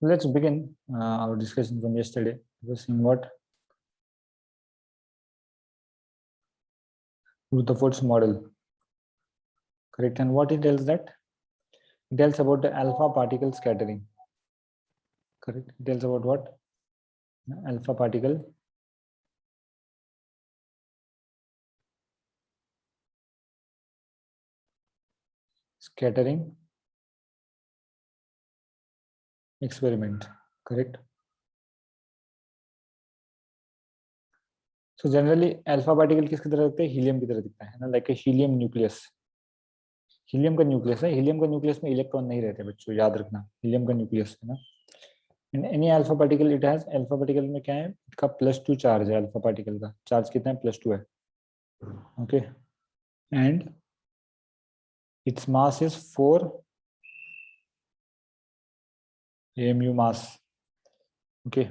Let's begin our discussion from yesterday. We were seeing what Rutherford's model, correct? And what it tells that? It tells about the alpha particle scattering, correct? It tells about what? Alpha particle scattering experiment, correct? So generally alpha particle किसकी तरह दिखता है? Helium की तरह दिखता है ना, like a helium nucleus. Helium का न्यूक्लियस है. हीलियम का न्यूक्लियस में इलेक्ट्रॉन नहीं रहते बच्चों, याद रखना. हीलियम का न्यूक्लियस है ना. In any alpha particle it has, alpha particle में क्या है? इसका +2 चार्ज है. अल्फा पार्टिकल का चार्ज कितना है? +2 है. Okay. And it's mass is 4 AMU mass. Okay.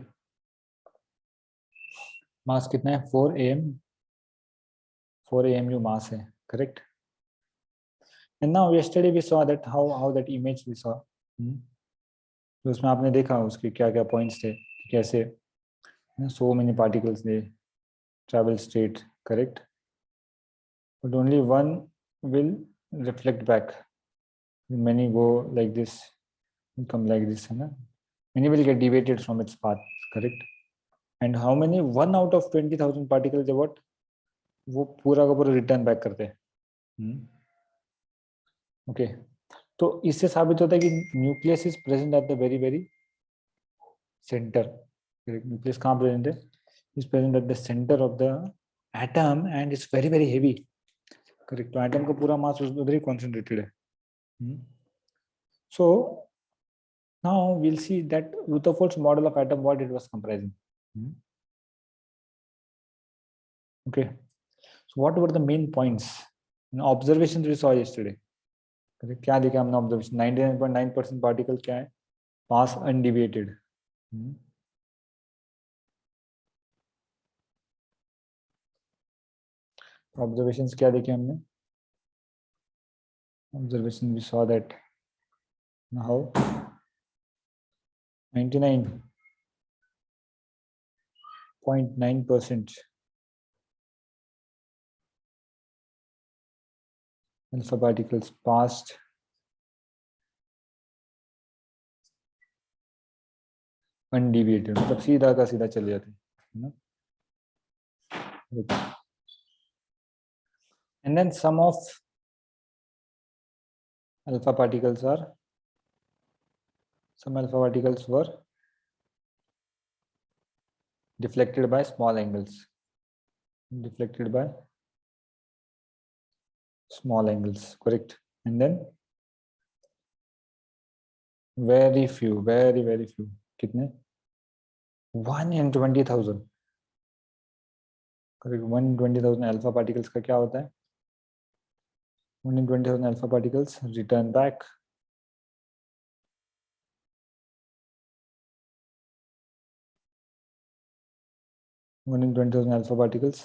Mass कितना है? 4 AMU मास है, correct. And now yesterday we saw that how that image we saw. तो उसमें आपने देखा उसके क्या क्या पॉइंट्स थे, कैसे so many particles they travel straight, correct, but only one will reflect back. Many go like this, come like this, है ना. Many will get deviated from its path, correct. And how many? 1 out of 20,000 particles they what? वो पूरा का पूरा return back करते हैं. Okay. तो इससे साबित होता है कि nucleus is present at the very very centre. Nucleus कहाँ प्रेजेंट है? Is present at the centre of the atom and it's very very heavy, correct. तो एटम का पूरा मास उधर ही कॉन्सेंट्रेटेड है. So now we'll see that Rutherford's model of atom, what it was comprising. Okay. So what were the main points and observations we saw yesterday? क्या देखा हमने observation? 99.9% particle क्या है? पास अनडिविएटेड. ऑब्जर्वेशंस क्या देखे हमने? Observation we saw that how 99.9% alpha particles passed undeviated, मतलब सीधा का सीधा चले जाते हैं. And then some of alpha particles were deflected by small angles. Deflected by small angles, correct. And then very few, very few. कितने? 1 in 20,000. correct. 1 in 20,000 alpha particles का क्या होता है? 1 in 20,000 alpha particles return back. One in 20,000 alpha particles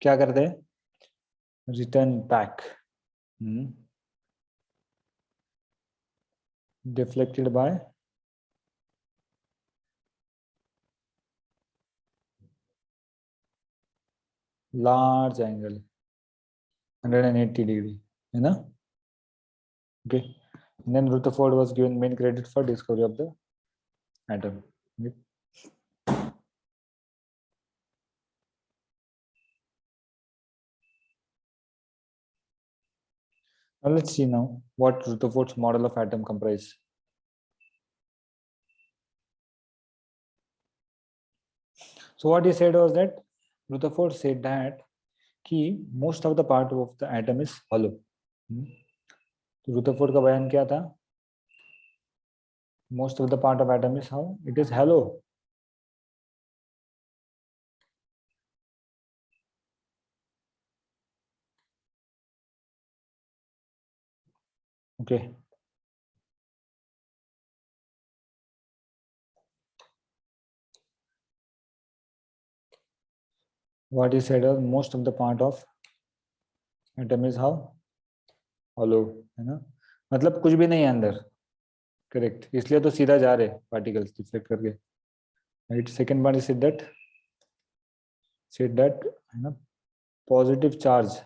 क्या करते हैं? Return back. Deflected by large angle, 180 degree, है ना? Okay. And then Rutherford was given main credit for discovery of the atom. Okay. Now let's see now what Rutherford's model of atom comprise. So what he said was that Rutherford said that most of the part of the atom is hollow. तो Rutherford का बयान क्या था? Most of the part of atom is how? It is hollow. Okay. What he said was most of the part of atom is how? hollow, है ना. मतलब कुछ भी नहीं है अंदर, करेक्ट, इसलिए तो सीधा जा रहे पार्टिकल्स रिफ्लेक्ट करके, right. Second one is that है ना, positive charge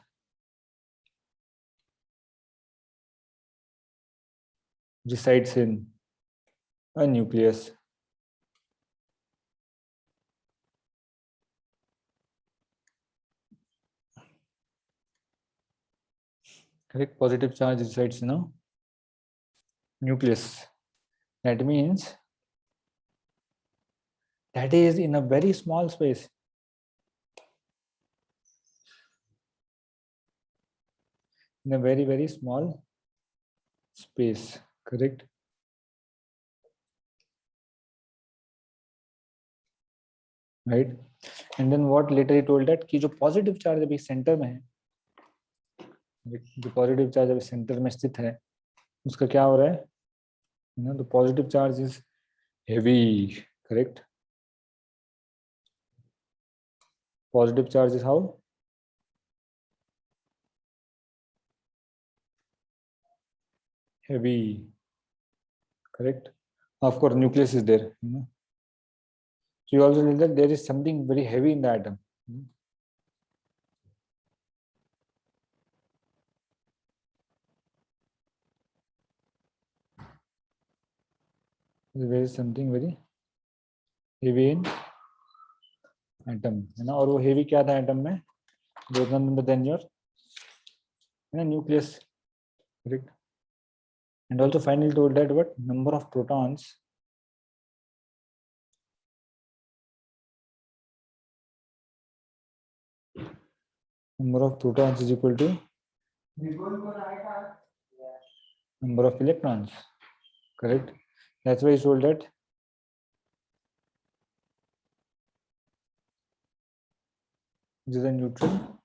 resides in a nucleus. Correct, positive charge resides in a nucleus. That means that is in a very small space. In a very, very small space, correct. Right. And then what later he told that कि जो positive charge अभी center में है, जो positive charge अभी center में स्थित है, उसका क्या हो रहा है? You know, the positive charge is heavy, correct. Positive charge is how? Heavy, correct. Of course, nucleus is there. You know. So you also know that there is something very heavy in the atom. There is something very heavy in atom, है ना. और वो heavy क्या था atom में? Than your nucleus, correct. And also finally told that what number of protons is equal to number of electrons, correct. That's why he told that this is a neutral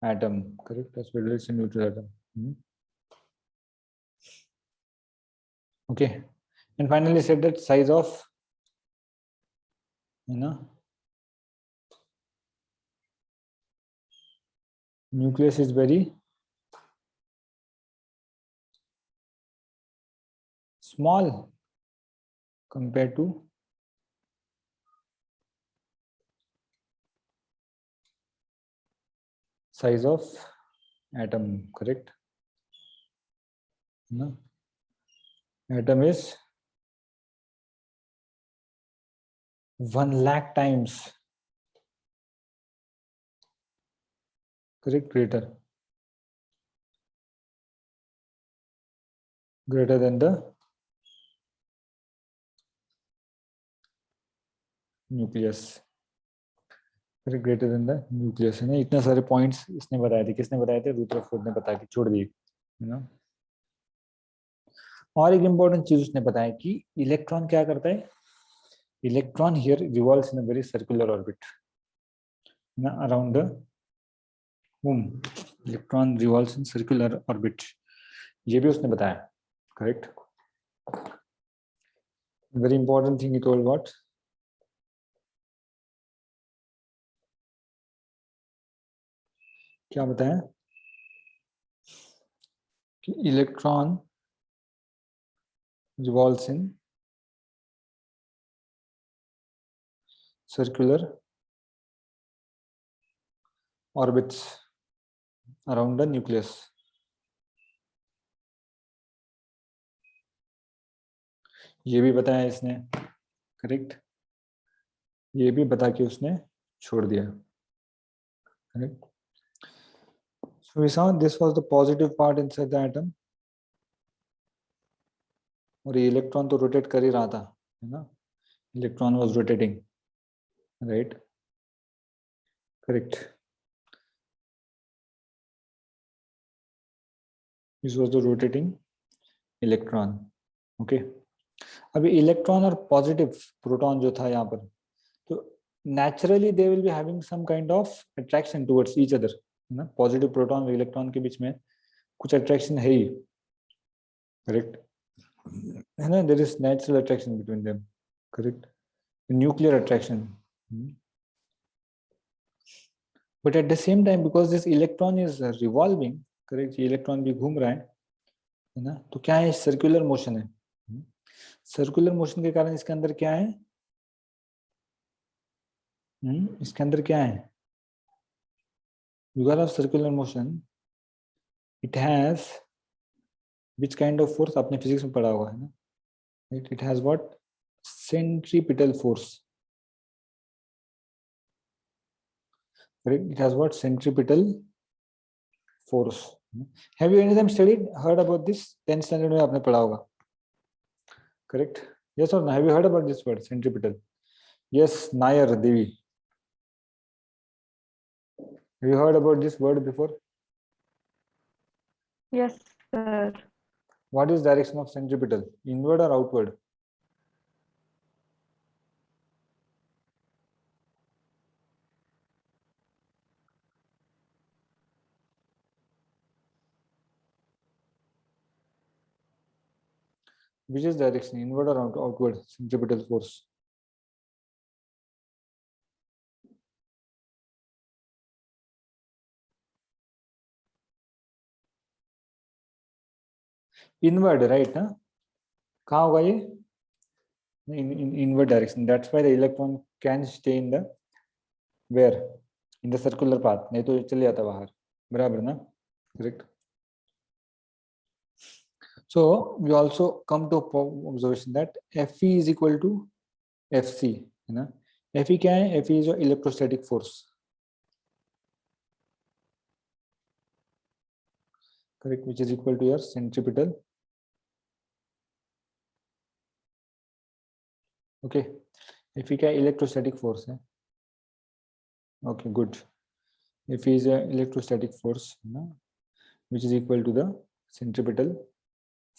atom, correct. That's why it's a neutral atom. Okay. And finally said that size of, you know, nucleus is very small compared to size of atom, correct. No? Atom is 1,00,000 times, correct, greater than the nucleus, correct, greater than the nucleus. है ना. इतने सारे points इसने बताए थे. किसने बताए थे? रुद्रफोर्ड ने बता के छोड़ दिए, है ना. और एक इंपॉर्टेंट चीज उसने बताया कि इलेक्ट्रॉन क्या करता है. Electron here revolves in a very circular orbit, ना, around the whom electron revolves in circular orbit. ये भी उसने बताया, correct. Very important thing he told what? क्या बताया कि electron revolves in circular orbits around the nucleus. ये भी बताया इसने, करेक्ट. ये भी बता के उसने छोड़ दिया, correct. So we saw this was the positive part inside the atom. और ये इलेक्ट्रॉन तो रोटेट कर ही रहा था, है ना. Electron was rotating, right, correct. This was the rotating electron. Okay. अभी इलेक्ट्रॉन और पॉजिटिव प्रोटॉन जो था यहाँ पर, तो naturally they will be having some kind of attraction towards each other, है ना. पॉजिटिव प्रोटॉन और इलेक्ट्रॉन के बीच में कुछ अट्रैक्शन है ही, करेक्ट, है ना. There is natural attraction between them, correct. Nuclear attraction. But at the same time because this electron is revolving, correct, ये इलेक्ट्रॉन भी घूम रहा है ना. तो क्या है, सर्कुलर मोशन है सर्कुलर मोशन के कारण इसके अंदर क्या है? इसके अंदर क्या है? Because of circular motion it has which kind of force? आपने फिजिक्स में पढ़ा हुआ है ना, it has what? Centripetal force, it has what? Centripetal force. Have you anytime heard about this? 10th standard में आपने पढ़ा होगा, correct? Yes or no? Have you heard about this word centripetal? Yes, Nayar Devi. Have you heard about this word before? Yes, sir. What is direction of centripetal? Inward or outward? Which is direction, inward or outward? Centripetal force. Inward, right? Huh? कहाँ होगा ये? In inward direction. That's why the electron can stay in the where? In the circular path. नहीं तो चले जाता बाहर, बराबर ना? Correct. So we also come to observation that Fe is equal to Fc, है ना? Fe क्या है? Fe is your electrostatic force. Correct, which is equal to your centripetal. Okay, Fe क्या electrostatic force है? Okay, good. Fe is a electrostatic force, है ना? Which is equal to the centripetal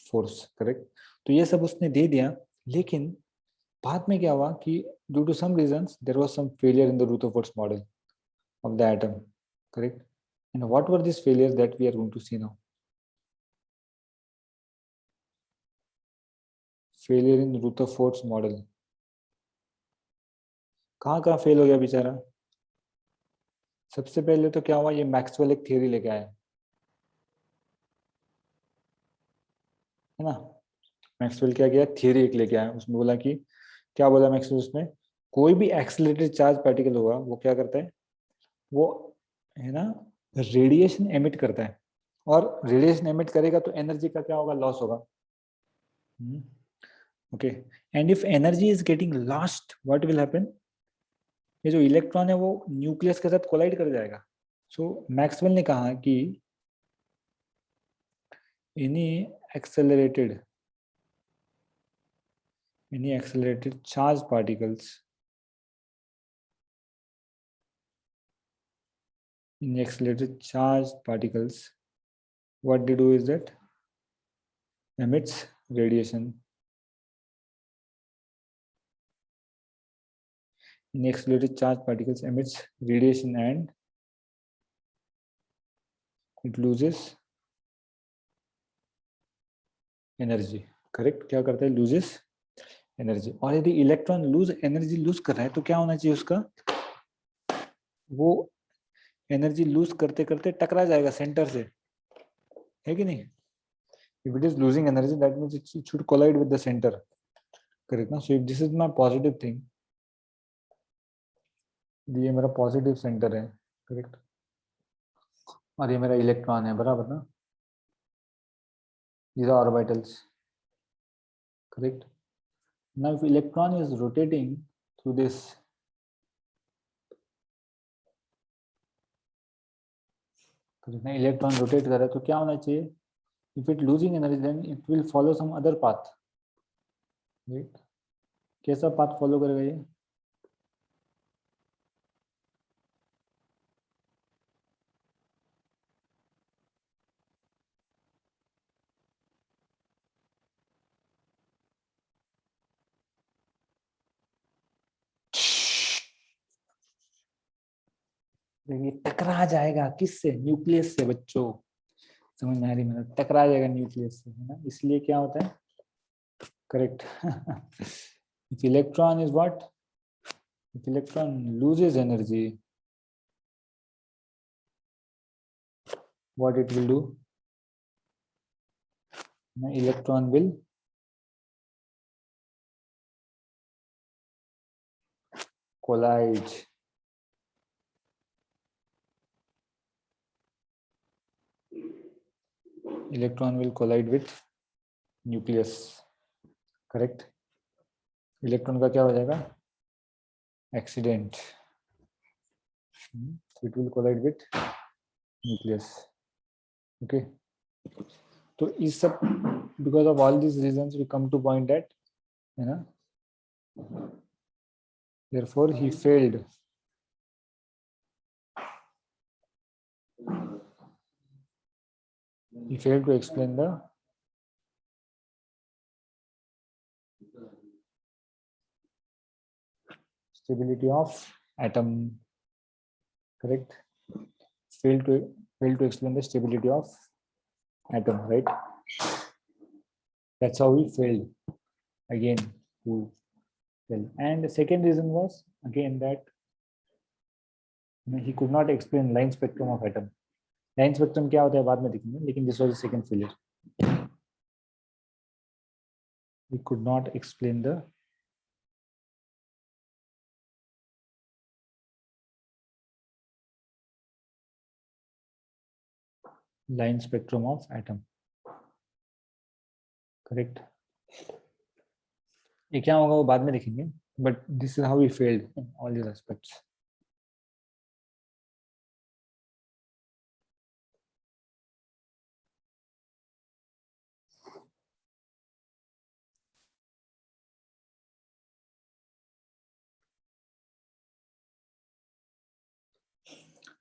force. Correct. तो ये सब उसने दे दिया, लेकिन बाद में क्या हुआ कि due to some reasons there was some failure in the Rutherford's model of the atom. Correct. And what were these failures that we are going to see now? Failure in Rutherford's model. कहाँ fail हो गया बेचारा? सबसे पहले तो क्या हुआ, ये मैक्सवेल एक थियरी लेके आया, है ना? मैक्सवेल क्या किया? थियरी एक लेके आया, उसमें बोला कि क्या बोला मैक्सवेल उसमें? कोई भी एक्सेलरेटेड चार्ज पार्टिकल होगा वो क्या करता है? वो, है ना, रेडिएशन एमिट करता है, और रेडिएशन एमिट करेगा तो एनर्जी का क्या होगा? लॉस होगा. Okay, and if energy is getting lost, what will happen? ये जो इलेक्ट्रॉन है वो न्यूक्लियस के साथ कोलाइड कर जाएगा. सो मैक्सवेल ने कहा कि any accelerated charged particles what they do is that emits radiation. In accelerated charged particles emits radiation and it loses energy. Correct? क्या करता है? loses energy. और यदि इलेक्ट्रॉन एनर्जी लूज कर रहा है तो क्या होना चाहिए उसका? वो एनर्जी लूज करते करते टकरा जाएगा सेंटर से, है कि नहीं? If it is losing energy, that means it should collide with the center. Correct ना? So if this is my positive thing, ये मेरा पॉजिटिव सेंटर है, करेक्ट, और ये मेरा इलेक्ट्रॉन है, बराबर ना? These are orbitals, correct? Now if electron is rotating through this, correct ना? इलेक्ट्रॉन रोटेट कर रहा है तो क्या होना चाहिए? If it losing energy, then it will follow some other path, right? कैसा पाथ फॉलो करेगा ये? ये टकरा जाएगा किससे? न्यूक्लियस से. बच्चों समझ में आ रही? मेरा टकरा जाएगा न्यूक्लियस से, है ना? इसलिए क्या होता है? Correct. If electron is what? If electron loses energy, what it will do? Electron will collide. Electron will collide with nucleus. Correct. Electron का क्या हो जाएगा? Accident. It will collide with nucleus. Okay. तो इस सब because of all these reasons we come to point that, you know, therefore he failed. He failed to explain the stability of atom. Correct. Failed to explain the stability of atom, right? That's how he failed again to tell. And the second reason was again that he could not explain line spectrum of atom. Line spectrum क्या होता है बाद में देखेंगे, लेकिन this was the second failure. He could not explain the line spectrum of atom. Correct. ये क्या होगा वो बाद में देखेंगे, but this is how he failed in all these aspects.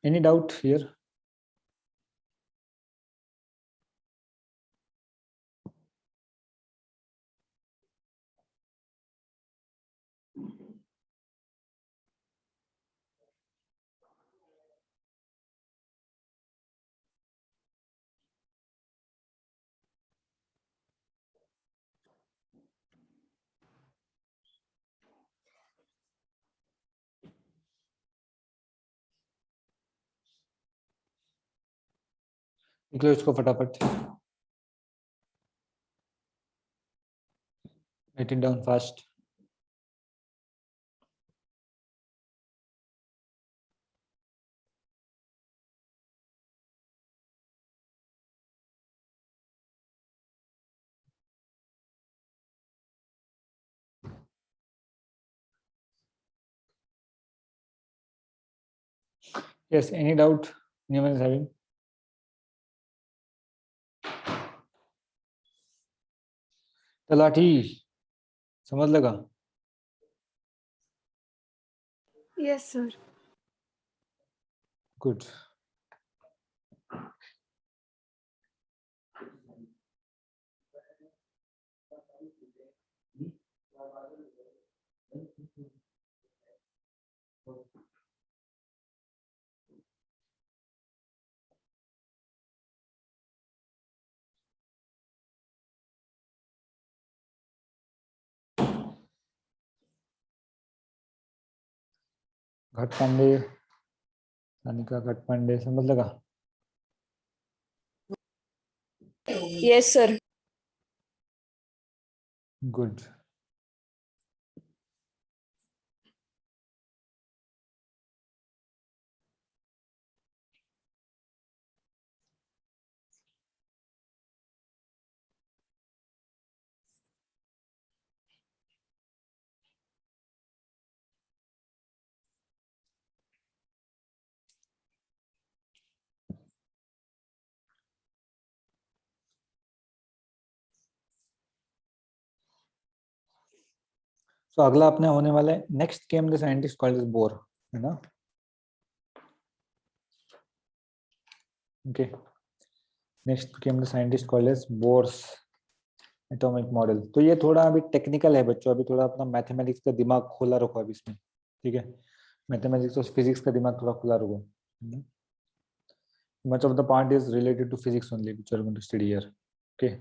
Any doubt here? निकलो इसको फटाफट. Write it down fast. Yes, any doubt anyone is having? Talathi समझ लगा? Yes, sir. Good. घटपांडे, अनिका घटपांडे समझ लगा? Yes, sir. Good. So अगला अपने होने वाला है next came the scientist called as Bohr, है ना? Okay. Next came the scientist called as Bohr's atomic model. तो ये थोड़ा अभी टेक्निकल है बच्चों, अभी थोड़ा अपना मैथमेटिक्स का दिमाग खोला रखो अभी इसमें, ठीक है? मैथमेटिक्स और फिजिक्स का दिमाग थोड़ा खुला रखो. Much of the part is related to physics only, which you are going to study here. Okay.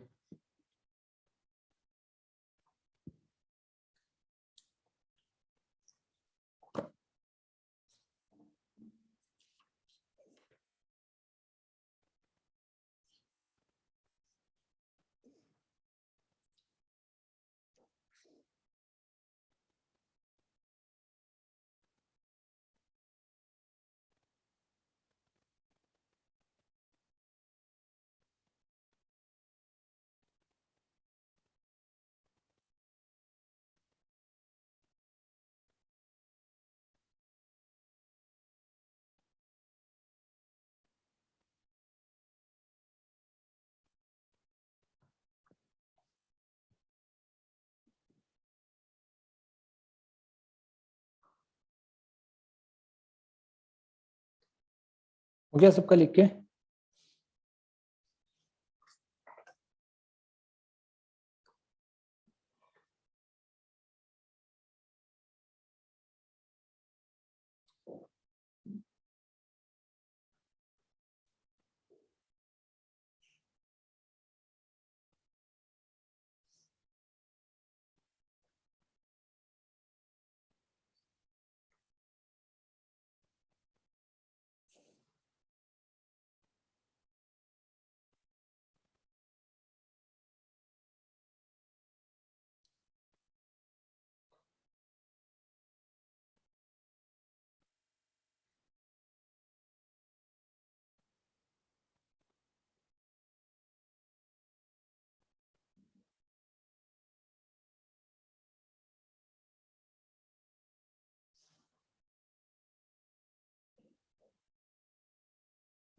हो गया सबका लिख के?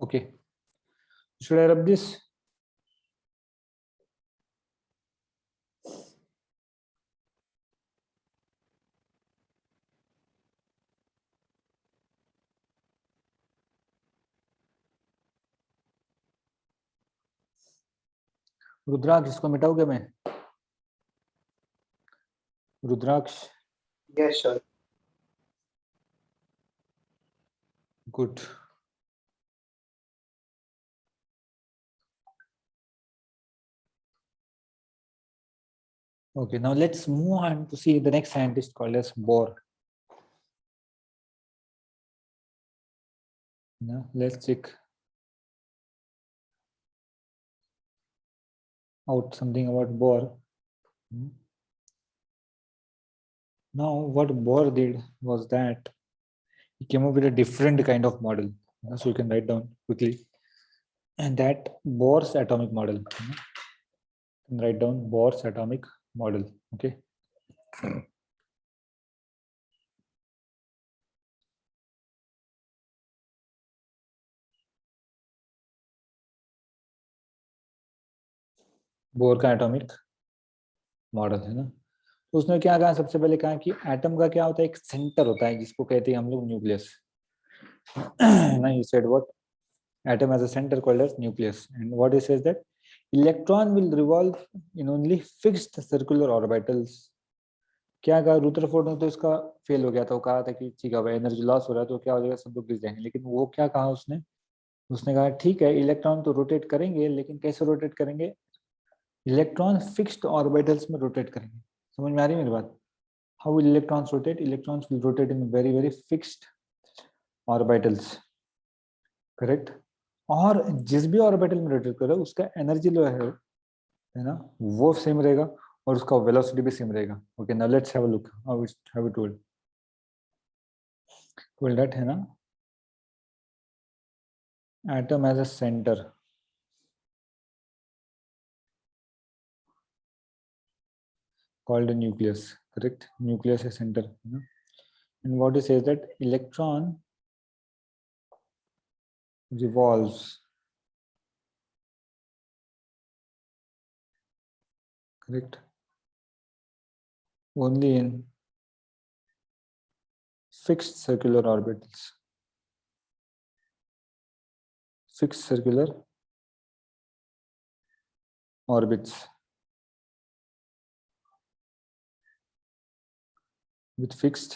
Okay. Should I rub this? रुद्राक्ष, इसको मिटाओगे मैं? रुद्राक्ष. Yes, sir. Good. Okay, now let's move on to see the next scientist called as Bohr. Now let's check out something about Bohr. Now what Bohr did was that he came up with a different kind of model. So you can write down quickly. And that Bohr's atomic model. Write down Bohr's atomic model. Okay. Bore का atomic model है ना. तो उसने क्या कहा, सबसे पहले कहा कि एटम का क्या होता है, एक सेंटर होता है जिसको कहते हैं हम लोग न्यूक्लियस. ना he said what, atom as a center called as nucleus. And what he says that electron will revolve in only fixed circular orbitals. क्या कहा रुदरफोर्ड ने, तो इसका फेल हो गया था. वो कहा था कि ठीक है भाई एनर्जी लॉस हो रहा है तो क्या हो जाएगा, सब लोग गिर जाएंगे. लेकिन वो क्या कहा उसने, उसने कहा ठीक है इलेक्ट्रॉन तो रोटेट करेंगे, लेकिन कैसे रोटेट करेंगे, इलेक्ट्रॉन फिक्स्ड ऑर्बिटल्स में रोटेट करेंगे. समझ में आ रही है मेरी बात? How will electrons rotate, electrons will rotate in very very fixed orbitals. Correct. और जिस भी ऑर्बिटल में रोटेट करे उसका एनर्जी लो है ना, वो सेम रहेगा और उसका वेलोसिटी भी सेम रहेगा. Okay, now let's have a look how it have it told. Told that है ना, atom as a center called a nucleus. Correct. Nucleus is center. And what it says that electron revolves correct only in fixed circular orbitals. Fixed circular orbits with fixed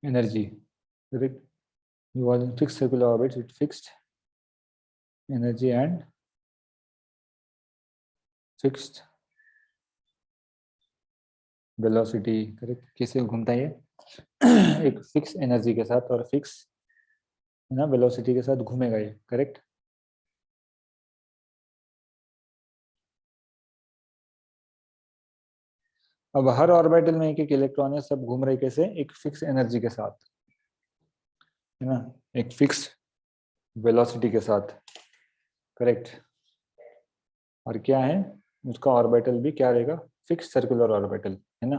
energy. Correct. Revolve in fixed circular orbits with fixed energy and fixed velocity. Correct. कैसे घूमता है ये एक fix energy के साथ और fix है ना वेलोसिटी के साथ घूमेगा ये. करेक्ट. अब हर ऑर्बिटल में एक एक इलेक्ट्रॉन है, सब घूम रहे कैसे, एक फिक्स एनर्जी के साथ है ना, एक फिक्स वेलोसिटी के साथ. करेक्ट. और क्या है उसका ऑर्बिटल भी क्या रहेगा, फिक्स सर्कुलर ऑर्बिटल है ना.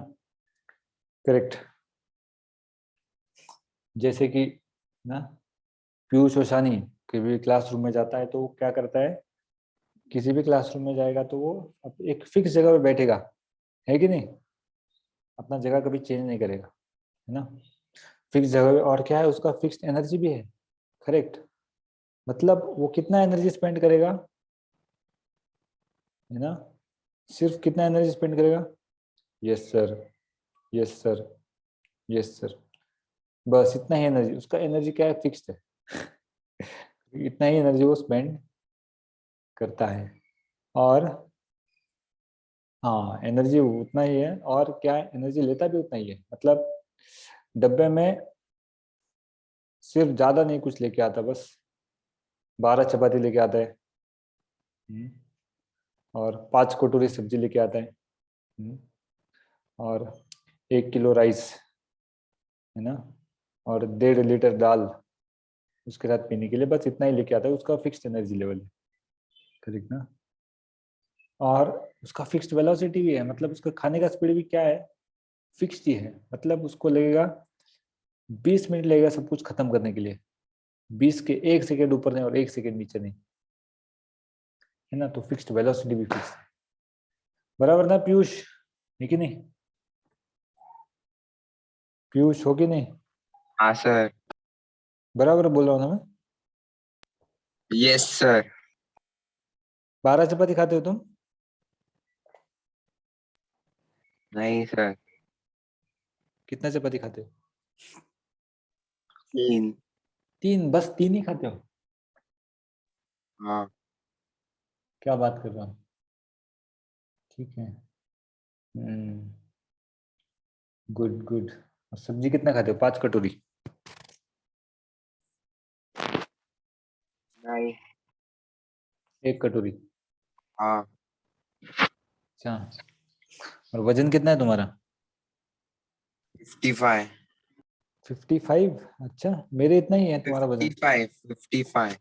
करेक्ट. जैसे कि ना पीयूष ओशानी कभी क्लासरूम में जाता है तो वो क्या करता है, किसी भी क्लासरूम में जाएगा तो वो एक फिक्स जगह पे बैठेगा, है कि नहीं, अपना जगह कभी चेंज नहीं करेगा, है ना. फिक्स जगह पे, और क्या है उसका फिक्स्ड एनर्जी भी है, करेक्ट। मतलब वो कितना एनर्जी स्पेंड करेगा, है ना, सिर्फ कितना एनर्जी स्पेंड करेगा, yes sir, yes sir, yes sir, बस इतना ही एनर्जी, उसका एनर्जी क्या है, फिक्स्ड है। इतना ही एनर्जी वो स्पेंड करता है। और हाँ, एनर्जी उतना ही है, और क्या है, एनर्जी लेता भी उतना ही है। मतलब डब्बे में सिर्फ ज्यादा नहीं कुछ लेके आता, बस 12 चपाती लेके आता है, और 5 कटोरी सब्जी लेके आता है, और 1 किलो राइस, है ना, और 1.5 लीटर दाल उसके साथ पीने के लिए, बस इतना ही लेके आता है। उसका फिक्स्ड एनर्जी लेवल है, करेक्ट ना। और उसका फिक्स्ड वेलोसिटी भी है, मतलब उसका खाने का स्पीड भी क्या है, फिक्स्ड ही है। मतलब उसको लगेगा 20 मिनट लगेगा सब कुछ खत्म करने के लिए, 20 के 1 सेकेंड ऊपर नहीं और 1 सेकेंड नीचे नहीं, है ना। तो फिक्स्ड वेलोसिटी भी फिक्स है, बराबर ना पीयूष, है कि नहीं, पीयूष हो कि नहीं, हाँ सर। बराबर बोल रहा हूँ ना मैं। Yes sir. 12 चपाती खाते हो तुम, नहीं सर। कितना चपाती खाते हो, 3। 3, बस 3 ही खाते हो, हाँ। क्या बात कर रहा हूँ, ठीक है, गुड गुड। और सब्जी कितना खाते हो, 5 कटोरी, नहीं। 1 कटोरी, हाँ। अच्छा। और वजन कितना है तुम्हारा, 55। 55, अच्छा मेरे इतना ही है तुम्हारा वजन, 55।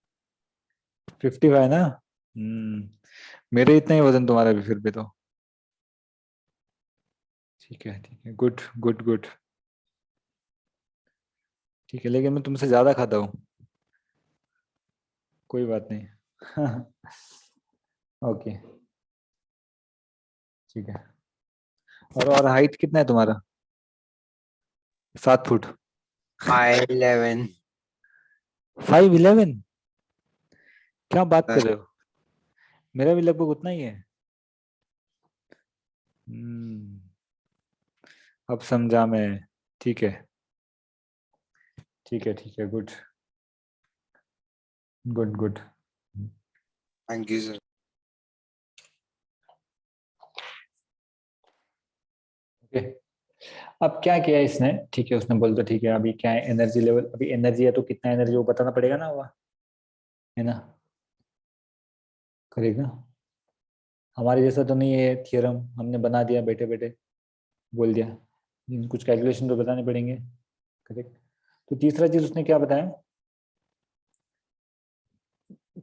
55 ना, मेरे इतना ही वजन तुम्हारा भी फिर भी, तो ठीक है, ठीक है, गुड गुड गुड, ठीक है, लेकिन मैं तुमसे ज्यादा खाता हूँ, कोई बात नहीं। ओके, ठीक है। और हाइट कितना है तुम्हारा, 7 फुट, 5'11". 5'11", क्या बात कर सर। रहे हो, मेरा भी लगभग उतना ही है। हम्म, अब समझा मैं, ठीक है, ठीक है, ठीक है, good good good. Thank you sir. Okay, अब क्या किया इसने, ठीक है, उसने बोल तो ठीक है, अभी क्या है एनर्जी लेवल, अभी एनर्जी है तो कितना एनर्जी वो बताना पड़ेगा ना, हुआ है ना, करेगा। हमारे जैसा तो नहीं है थियरम, हमने बना दिया बैठे बैठे, बोल दिया, कुछ कैलकुलेशन तो बताने पड़ेंगे, करेक्ट। तो तीसरा चीज उसने क्या बताया,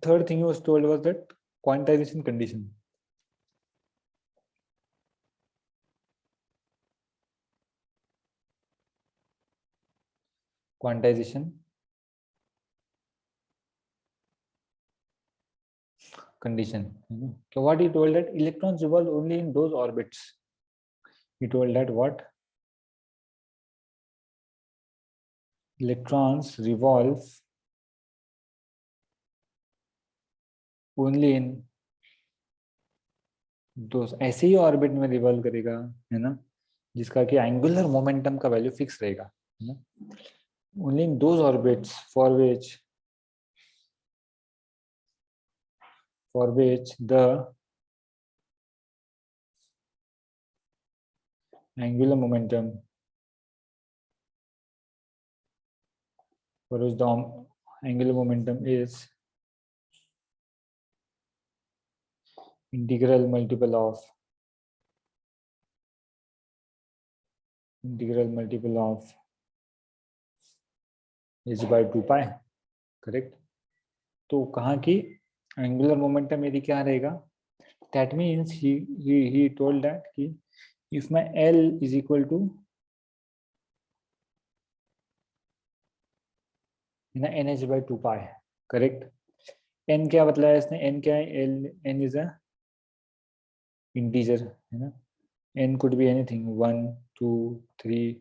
third thing was told was that quantization condition, quantization condition, so what he told that electrons revolve only in those orbits, he told that what electrons revolve only in those, ऐसे ही orbit में revolve करेगा, है ना, जिसका कि angular momentum का value fix रहेगा, है ना, only in those orbits for which the angular momentum is integral multiple of h by 2 pi, correct. तो कहाँ की एंगुलर मोमेंटम यदि क्या रहेगा, that means he told that कि if my L is equal to n h by 2 pi, correct. N क्या बतलाया इसने, एन क्या है, एन इज अ इंटीजर, है ना, एन कुड बी एनीथिंग, 1 2 3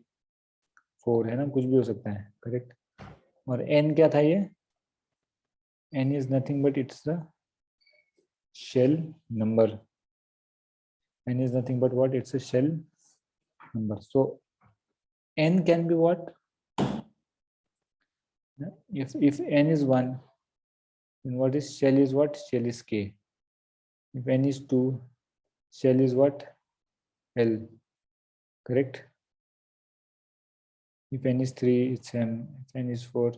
4 है ना, कुछ भी हो सकता है, करेक्ट। और n क्या था ये, n is nothing but it's the shell number, n is nothing but what, it's a shell number. So n can be what, if n is 1, then what is shell is what, shell is k. If n is 2, shell is what, l, correct. If n is 3, it's m. If n is 4,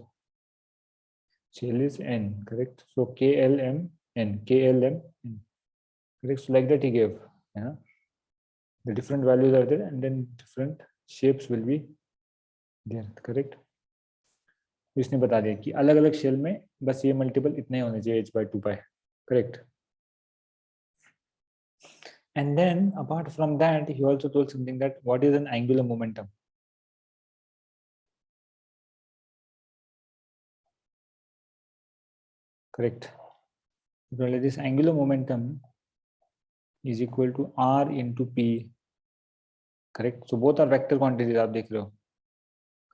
shell is n, correct. So k, l, m, n, k, l, m, n, correct. So like that he gave, yeah, the different values are there and then different shapes will be there, correct. इसने बता दिया कि अलग अलग shell में बस ये multiple इतने होने चाहिए h by 2 pi, correct. And then apart from that he also told something that what is an angular momentum. Correct. Well, this angular momentum is equal to r into p, correct. So both are vector quantities, आप देख रहे हो,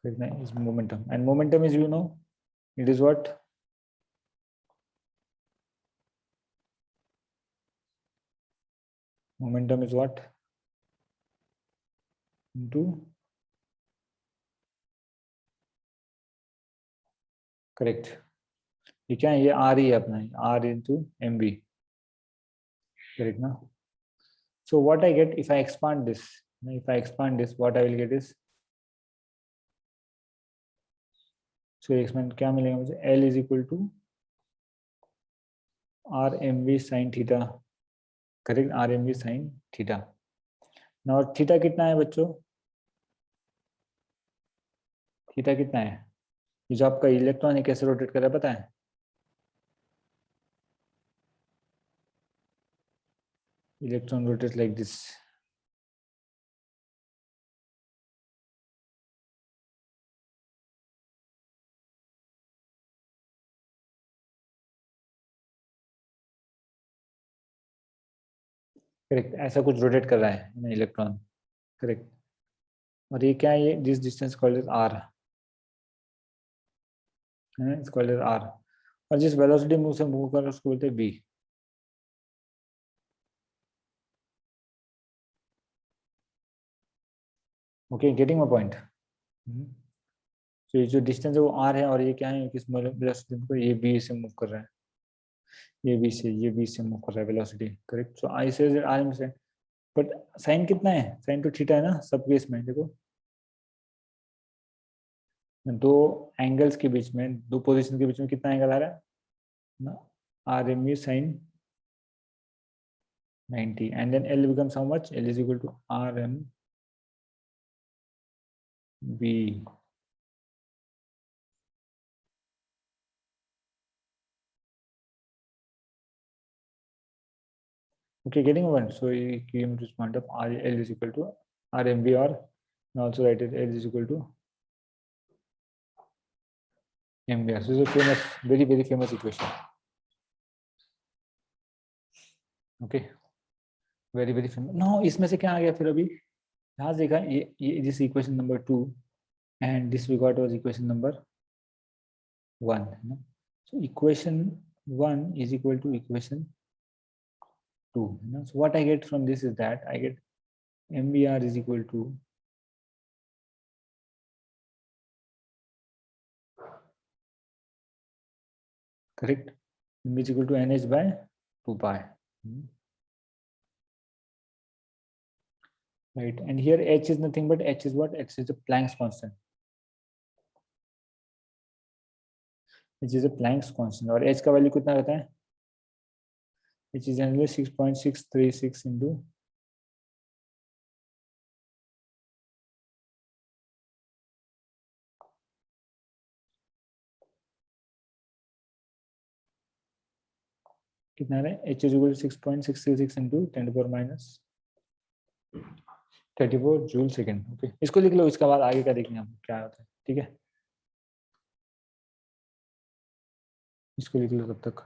correct, is momentum. And momentum is, you know, it is what, momentum is what, into, correct, ये क्या है, ये r ही है अपना, r into mv, correct ना. So what I get if I expand this, what I will get is, so expand क्या मिलेगा मुझे, L is equal to r mv sin theta, correct, r mv sin theta. Now theta कितना है बच्चों, theta कितना है, ये जो आपका इलेक्ट्रॉन है कैसे रोटेट कर रहा है पता है, electron rotate like this, correct, ऐसा कुछ रोटेट कर रहा है ना इलेक्ट्रॉन, करेक्ट. और ये क्या है, ये this distance called as R, it's called as R. और जिस वेलोसिटी मूव से मूव कर रहा है उसको बोलते हैं B. Okay, getting my point. तो ये जो डिस्टेंस है वो आर है और ये क्या है, किस वेलोसिटी को, ये बी से मूव कर रहा है, ये बी से मूव कर रहा है वेलोसिटी, करेक्ट. सो आई से आर एम से, बट साइन कितना है, साइन तो थीटा है ना सब केस में, देखो दो एंगल्स के बीच में, दो पोजीशन के बीच में कितना एंगल आ रहा है ना, R M U sine 90, and then L becomes how much, L is equal to R M B. Okay, getting one. So you came to this point of R L is equal to R M B, or and also write it L is equal to M B R. So it's a famous, very famous equation. Okay, very famous. Now इसमें से क्या आ गया फिर अभी, यहाँ से देखा ये this equation number 2 and this we got was equation number 1. So equation 1 is equal to equation 2. So what I get from this is that I get MVR is equal to correct, M is equal to NH by 2 pi. Right, and here H is nothing but H is what, H is the Planck's constant. H is a Planck's constant और H का value कितना रहता है, H is generally 6.636 into कितना है, H is equal to 6.636 into 10 to the power minus 34 joule second. Okay, इसको लिख लो, इसके बाद आगे का देखेंगे हम क्या होता है, ठीक है, इसको लिख लो तब तक.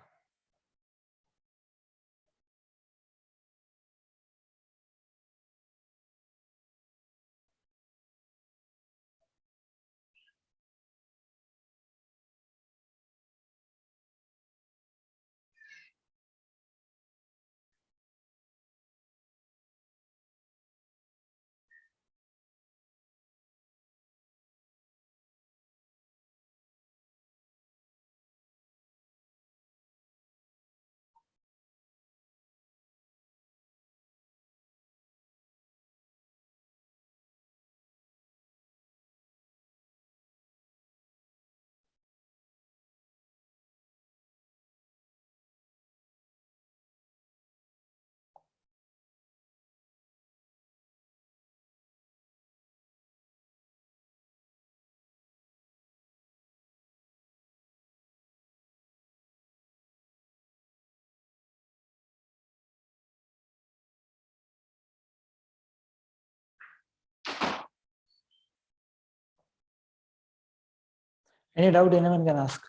Any doubt anyone can ask?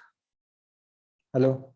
Hello.